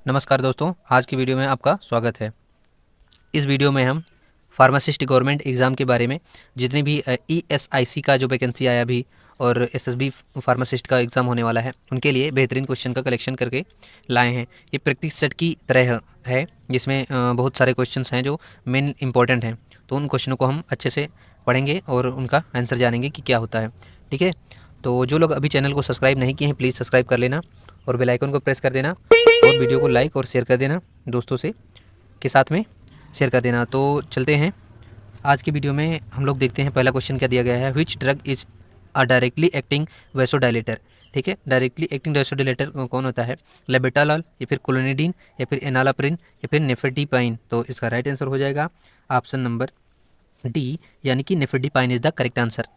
नमस्कार दोस्तों, आज की वीडियो में आपका स्वागत है। इस वीडियो में हम फार्मासिस्ट गवर्नमेंट एग्ज़ाम के बारे में जितनी भी ESIC का जो वैकेंसी आया अभी और SSB फार्मासिस्ट का एग्ज़ाम होने वाला है, उनके लिए बेहतरीन क्वेश्चन का कलेक्शन करके लाए हैं। ये प्रैक्टिस सेट की तरह है, जिसमें बहुत सारे क्वेश्चंस हैं जो मेन इंपॉर्टेंट हैं। तो उन क्वेश्चनों को हम अच्छे से पढ़ेंगे और उनका आंसर जानेंगे कि क्या होता है। ठीक है, तो जो लोग अभी चैनल को सब्सक्राइब नहीं किए हैं, प्लीज़ सब्सक्राइब कर लेना और बेल आइकन को प्रेस कर देना और वीडियो को लाइक और शेयर कर देना, दोस्तों से के साथ में शेयर कर देना। तो चलते हैं आज की वीडियो में। हम लोग देखते हैं पहला क्वेश्चन क्या दिया गया है। Which drug is a directly acting vasodilator. ठीक है, डायरेक्टली एक्टिंग वैसोडाइलेटर कौन होता है? लेबेटालॉल या फिर क्लोनिडीन या फिर एनालाप्रिन या फिर नेफेडिपाइन। तो इसका राइट आंसर हो जाएगा ऑप्शन नंबर डी, यानी कि नेफेडिपाइन इज द करेक्ट आंसर।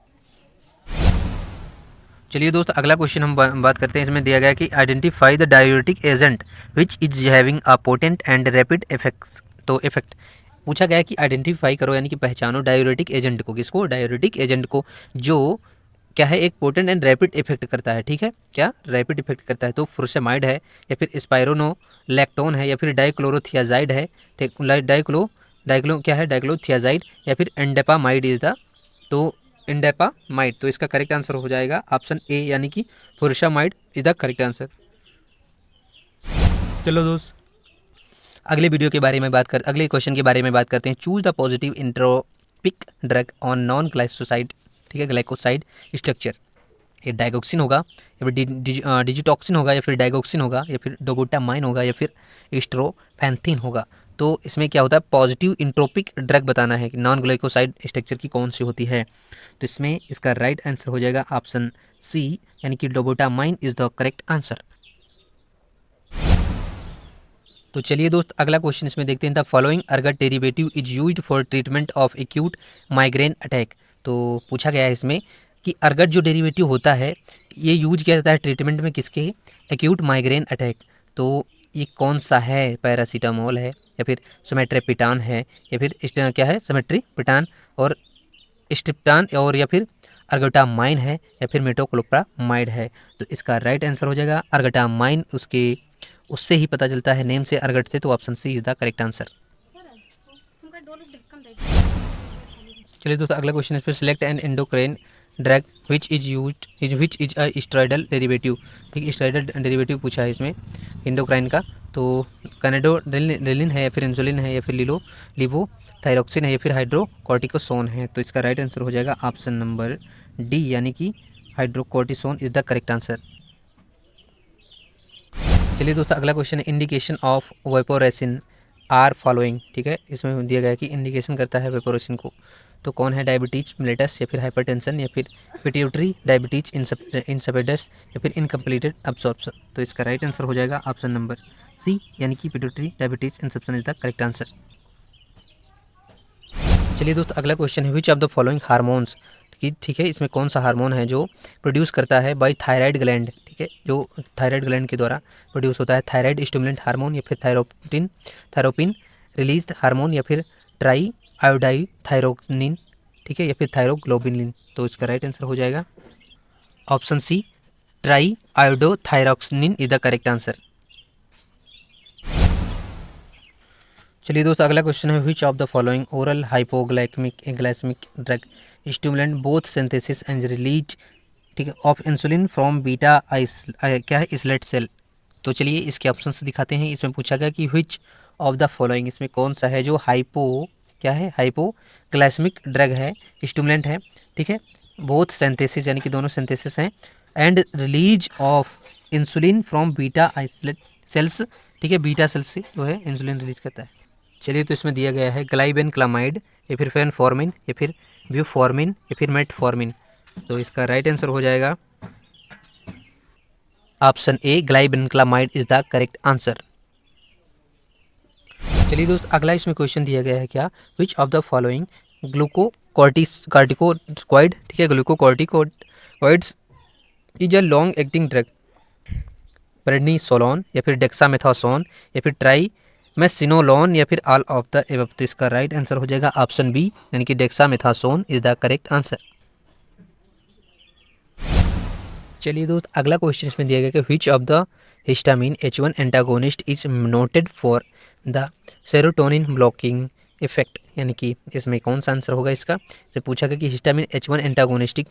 चलिए दोस्त, अगला क्वेश्चन हम बात करते हैं। इसमें दिया गया है कि identify the diuretic agent which is having a potent and rapid effects. तो इफेक्ट पूछा गया है कि आइडेंटिफाई करो, यानी कि पहचानो डायूरेटिक एजेंट को। किसको? डायूरेटिक एजेंट को, जो क्या है, एक पोटेंट एंड रैपिड इफेक्ट करता है। ठीक है, क्या रैपिड इफेक्ट करता है? तो फुरसेमाइड है या फिर स्पाइरोनोलैक्टोन है या फिर डाइक्लोरोथियाजाइड है। डाइक्लो क्या है? डाइक्लोथियाजाइड या फिर एंडेपामाइड इज द, तो इंडेपामाइड। तो इसका करेक्ट आंसर हो जाएगा ऑप्शन ए, यानी कि फुरशामाइड इज द करेक्ट आंसर। चलो दोस्त, अगले क्वेश्चन के बारे में बात करते हैं। Choose the positive entropic drug on non glycoside. ठीक है, ग्लाइकोसाइड स्ट्रक्चर। ये डाइगोक्सिन होगा या फिर डिजिटॉक्सिन होगा या फिर डाइगोक्सिन होगा या फिर डोबोटामाइन होगा या फिर स्ट्रोफैंथिन होगा। तो इसमें क्या होता है? पॉजिटिव इंट्रोपिक ड्रग बताना है कि नॉन ग्लाइकोसाइड स्ट्रक्चर की कौन सी होती है। तो इसमें इसका राइट आंसर हो जाएगा ऑप्शन सी, यानी कि डोबोटामाइन इज द करेक्ट आंसर। तो चलिए दोस्त, अगला क्वेश्चन इसमें देखते हैं। The following ergot derivative is used for treatment of acute migraine attack. तो पूछा गया है इसमें कि अर्गट जो डेरिवेटिव होता है, ये यूज किया जाता है ट्रीटमेंट में किसके? Acute migraine attack. तो ये कौन सा है? पैरासीटामोल है या फिर सोमेट्रेपिटान है या फिर क्या है, सोमेट्रिपिटान और स्ट्रिप्टान, और या फिर अर्गटामाइन है या फिर मेटोक्लोप्रामाइड है। तो इसका राइट आंसर हो जाएगा अर्गटामाइन। उससे ही पता चलता है, नेम से, अर्गट से। तो option C is the correct answer. चलिए दोस्तों, अगला क्वेश्चन इस पर select an endocrine drug which is a steroidal derivative. ठीक, स्टेरॉयडल डेरिवेटिव पूछा है इसमें एंडोक्राइन का। तो कनाडोड्रिलिन है या फिर इंसुलिन है या फिर लिवोथायरोक्सिन है या फिर हाइड्रोकॉर्टिकोसोन है। तो इसका राइट आंसर हो जाएगा ऑप्शन नंबर डी, यानी कि hydrocortisone is the correct answer. चलिए दोस्तों, अगला क्वेश्चन है इंडिकेशन ऑफ वेपोरेसिन आर फॉलोइंग। ठीक है, इसमें दिया गया है कि इंडिकेशन करता है वेपोरेसिन को। तो कौन है? डायबिटीज मिलेटस या फिर हाइपरटेंशन या फिर पिट्यूटरी डायबिटीज इंसपिडस या फिर इनकम्प्लीटेड अब्सॉर्प्शन। तो इसका राइट आंसर हो जाएगा ऑप्शन नंबर सी, यानी कि pituitary diabetes insipidus is the correct answer. चलिए दोस्तों, अगला क्वेश्चन है which of the following hormones. ठीक है, इसमें कौन सा हार्मोन है जो प्रोड्यूस करता है बाय थायराइड ग्लैंड। ठीक है, जो थायराइड ग्लैंड के द्वारा प्रोड्यूस होता है। थायराइड स्टिमुलेंट हार्मोन या फिर थायरोपिन रिलीज हार्मोन या फिर ट्राई आयोडाई थायरोक्सिन। ठीक है, या फिर थायरोग्लोबिन। तो इसका राइट आंसर हो जाएगा option C, triiodothyronine is the correct answer. चलिए दोस्तों, अगला क्वेश्चन है which of the following oral hypoglycaemic drug stimulant both synthesis and release, ठीक है, ऑफ इंसुलिन फ्रॉम बीटा क्या है, इसलेट सेल। तो चलिए इसके ऑप्शंस दिखाते हैं। इसमें पूछा गया कि विच ऑफ द फॉलोइंग, इसमें कौन सा है जो क्या है, हाइपोग्लाइसेमिक ड्रग है, स्टिमुलेंट है। ठीक है, बोथ सिंथेसिस, यानी कि दोनों सिंथेसिस हैं, and release of insulin from beta islet cells. ठीक है, बीटा सेल्स से जो है इंसुलिन रिलीज करता है। चलिए, तो इसमें दिया गया है ग्लाइबेनक्लामाइड या फिर फेनफॉर्मिन या फिर ब्यूफॉर्मिन या फिर मेटफॉर्मिन। तो इसका राइट आंसर हो जाएगा option A, glibenclamide is the correct answer. चलिए दोस्त, अगला इसमें क्वेश्चन दिया गया है क्या, which of the following glucocorticoid. ठीक है, glucocorticoids is a long acting drug. Prednisolone या फिर डेक्सामेथासोन या फिर ट्राइमेसिनोलोन या फिर ऑल ऑफ द एबव। तो इसका राइट आंसर हो जाएगा ऑप्शन बी, यानी कि dexamethasone is the correct answer. चलिए दोस्त, अगला क्वेश्चन इसमें दिया गया कि विच of the histamine H1 antagonist is noted for the serotonin blocking effect, यानी कि इसमें कौन सा आंसर होगा इसका। से पूछा गया कि हिस्टामिन H1 एंटागोनिस्टिक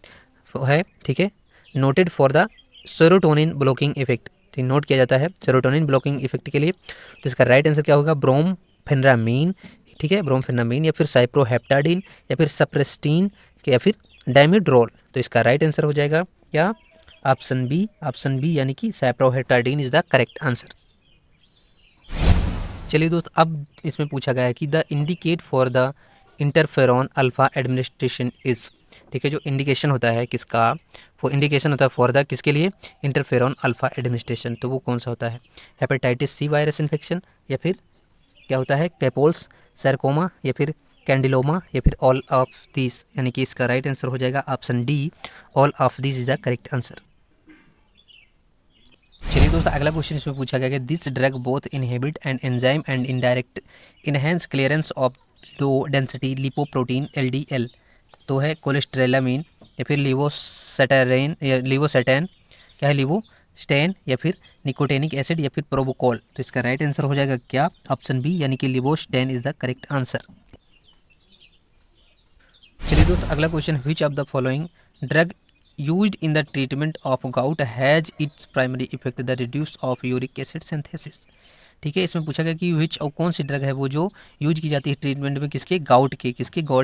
है, ठीक है, noted for the serotonin blocking effect, ठीक, नोट किया जाता है सेरोटोनिन ब्लॉकिंग इफेक्ट के लिए। तो इसका राइट आंसर क्या होगा, ब्रोमफेनामीन, ठीक है, ब्रोमफेनामीन या फिर साइप्रोहेप्टाडिन या फिर सप्रेस्टीन या फिर डाइमिड्रोल। तो इसका राइट आंसर हो जाएगा क्या, ऑप्शन बी यानी कि साइप्रोहेप्टाडिन इज द करेक्ट आंसर। चलिए दोस्त, अब इसमें पूछा गया है कि the indicate for the interferon alpha administration is, ठीक है, जो इंडिकेशन होता है किसका, वो इंडिकेशन होता है फॉर द किसके लिए, इंटरफेरॉन अल्फा एडमिनिस्ट्रेशन, तो वो कौन सा होता है, हेपेटाइटिस सी वायरस इन्फेक्शन या फिर क्या होता है, पेपोल्स सार्कोमा या फिर कैंडिलोमा या फिर ऑल ऑफ दिस, यानी कि इसका राइट आंसर हो जाएगा option D, all of this is the correct answer. चलिए दोस्तों, अगला क्वेश्चन इसमें पूछा गया कि this drug both inhibit and enzyme and indirect enhance clearance of low density lipoprotein LDL, तो है कोलेस्ट्रेलामीन या फिर लिवोसेटारेन या लिवोसेटेन, क्या है, लिवोस्टेन या फिर निकोटेनिक एसिड या फिर प्रोबोकॉल। तो इसका राइट आंसर हो जाएगा क्या, ऑप्शन बी, यानी कि लिवोस्टेन इज द करेक्ट आंसर। चलिए दोस्त, अगला question, which of the following drug used in the treatment of gout has its primary effect the reduce of uric acid synthesis, ठीक है, इसमें पूछा गया कि विच और कौन सी ड्रग है वो जो यूज की जाती है ट्रीटमेंट में किसके, गॉट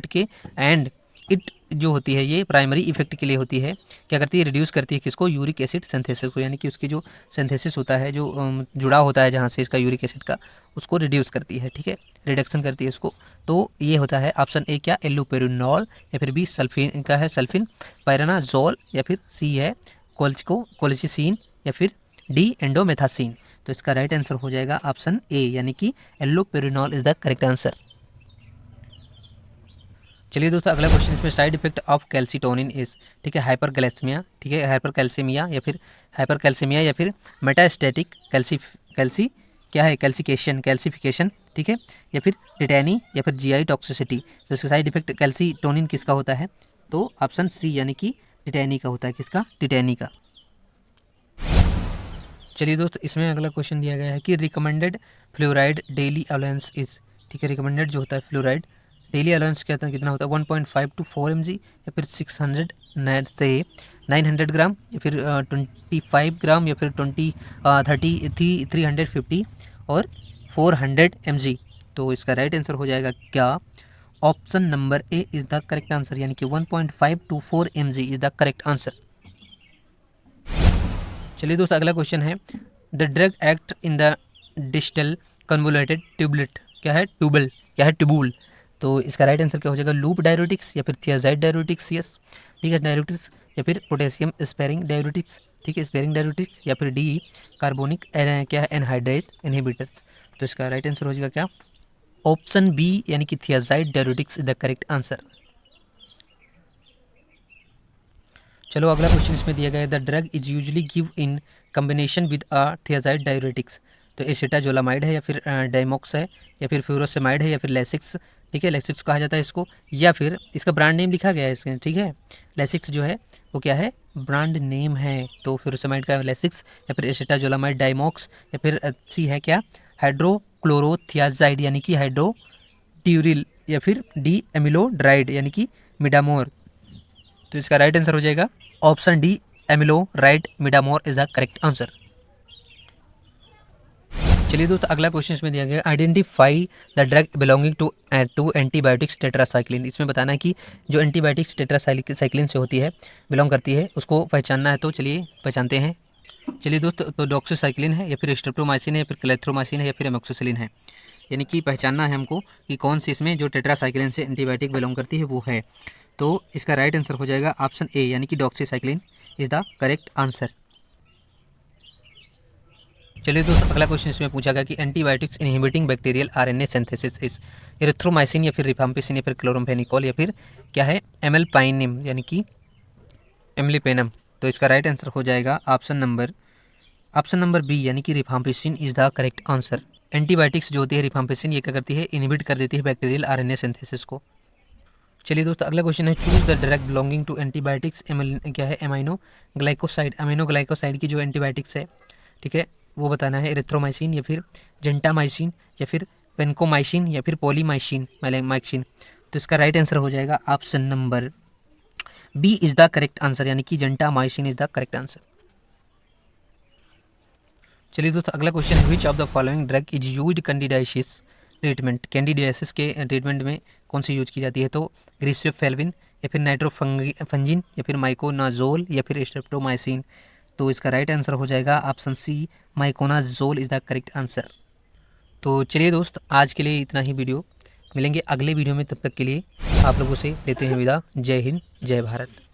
के एंड इट जो होती है ये प्राइमरी इफेक्ट के लिए होती है, क्या करती है, रिड्यूस करती है किसको, यूरिक एसिड सिंथेसिस को, यानी कि उसकी जो सिंथेसिस होता है, जो जुड़ा होता है जहाँ से इसका यूरिक एसिड का, उसको रिड्यूस करती है, ठीक है, रिडक्शन करती है इसको। तो ये होता है ऑप्शन ए क्या, एल्लोपेरिनॉल या फिर बी सल्फिन का है सल्फिन पायरानाजोल या फिर सी है कोलिचिसिन या फिर डी एंडोमेथासिन। तो इसका राइट आंसर हो जाएगा ऑप्शन ए, यानी कि एल्लोपेरिनॉल इज द करेक्ट आंसर। चलिए दोस्तों, अगला क्वेश्चन इसमें side effect of calcitonin is, ठीक है, हाइपरग्लाइसेमिया, ठीक है, हाइपरकैल्सीमिया या फिर मेटास्टैटिक कैल्सी क्या है, कैल्सिफिकेशन, ठीक है, या फिर टिटैनी या फिर जीआई टॉक्सिसिटी। तो इसका साइड इफेक्ट कैल्सीटोनिन किसका होता है, तो ऑप्शन सी, यानी कि टिटैनी का होता है, किसका, टिटैनी का। चलिए दोस्त, इसमें अगला क्वेश्चन दिया गया है कि recommended fluoride daily allowance is, ठीक है, रिकमेंडेड जो होता है फ्लोराइड डेली अलाउंस कितना होता है, 1.5 to 4 mg या फिर 600 से 900 ग्राम या फिर 25 ग्राम या फिर 350 और 400 mg। तो इसका राइट आंसर हो जाएगा क्या, option number A is the correct answer, यानी कि 1.5 to 4 mg is the correct answer. चलिए दोस्त, अगला क्वेश्चन है the drug act in the distal convoluted tubeless, क्या है, ट्यूबूल। तो इसका राइट आंसर क्या हो जाएगा, लूप डायरेटिक्स या फिर थियाजाइड डायरेटिक्स, यस, ठीक है, डायरेटिक्स या फिर पोटेशियम स्पेरिंग डायरेटिक्स, ठीक है, स्पेरिंग डायरेटिक्स या फिर डी कार्बोनिक क्या है, एनहाइड्रेट इनहिबिटर्स। तो इसका राइट आंसर हो जाएगा क्या, ऑप्शन बी, यानी कि thiazide diuretics is the correct answer. चलो अगला क्वेश्चन इसमें दिया गया है the drug is usually give in combination with a thiazide diuretics. तो एसिटाजोलामाइड है या फिर डाइमॉक्स है या फिर फ्यूरोसेमाइड है या फिर लेसिक्स, ठीक है, लेसिक्स कहा जाता है इसको, या फिर इसका ब्रांड नेम लिखा गया है इसके, ठीक है, लेसिक्स जो है वो क्या है, ब्रांड नेम है। तो फ्यूरोसेमाइड का लेसिक्स या फिर एसिटाजोलामाइड डाइमॉक्स या फिर सी है क्या, हाइड्रोक्लोरोथियाजाइड यानी कि हाइड्रोट्यूरिल या फिर डी एमिलोड्राइड यानी कि मिडामोर। तो इसका राइट आंसर हो जाएगा option D, amiloride Midamor is the correct answer. चलिए दोस्तों, अगला क्वेश्चन इसमें दिया गया identify the drug belonging to antibiotics tetracycline. इसमें बताना है कि जो एंटीबायोटिक्स टेट्रासाइक्लिन से होती है, बिलोंग करती है, उसको पहचानना है। तो चलिए पहचानते हैं। चलिए दोस्तों, तो डॉक्सीसाइक्लिन है या फिर स्ट्रेप्टोमाइसिन है या फिर क्लेथ्रोमाइसिन है या फिर एमोक्सिसिलिन है, यानी कि पहचानना है हमको कि कौन सी इसमें जो टेट्रासाइक्लिन से एंटीबायोटिक बिलोंग करती है वो है। तो इसका राइट आंसर हो जाएगा ऑप्शन ए, यानी कि doxycycline is the correct answer. चलिए दोस्तों, अगला क्वेश्चन इसमें पूछा गया कि antibiotics inhibiting bacterial RNA synthesis is erythromycin या फिर रिफाम्पिसिन या फिर क्लोरमफेनिकोल या फिर क्या है, एमलपाइनिम यानी कि एमलिपेनम। तो इसका राइट आंसर हो जाएगा ऑप्शन नंबर बी, यानी कि rifampicin is the correct answer. Antibiotics जो होती है रिफाम्पिसिन, ये क्या करती है, इनहिबिट कर देती है बैक्टीरियल आरएनए सिंथेसिस को। चलिए दोस्तों, अगला क्वेश्चन है choose the drug belonging to antibiotics क्या है, अमीनो ग्लाइकोसाइड की जो एंटीबायोटिक्स है, ठीक है, वो बताना है, एरिथ्रोमाइसिन या फिर जेंटामाइसिन या फिर वेंकोमाइसिन या फिर पॉलीमाइसिन माइक्सिन। तो इसका राइट आंसर हो जाएगा option number B is the correct answer, यानी कि gentamicin is the correct answer. चलिए दोस्तों, अगला क्वेश्चन है, which of the following drug is used candidiasis treatment. Candidiasis के ट्रीटमेंट में कौन सी यूज की जाती है? तो ग्रीसियोफेल्विन या फिर नाइट्रोफंजिन या फिर माइकोनाजोल या फिर स्ट्रेप्टोमाइसिन। तो इसका राइट आंसर हो जाएगा option C, miconazole is the correct answer. तो चलिए दोस्त, आज के लिए इतना ही वीडियो, मिलेंगे अगले वीडियो में, तब तक के लिए आप लोगों से लेते हैं विदा। जय हिंद, जय भारत।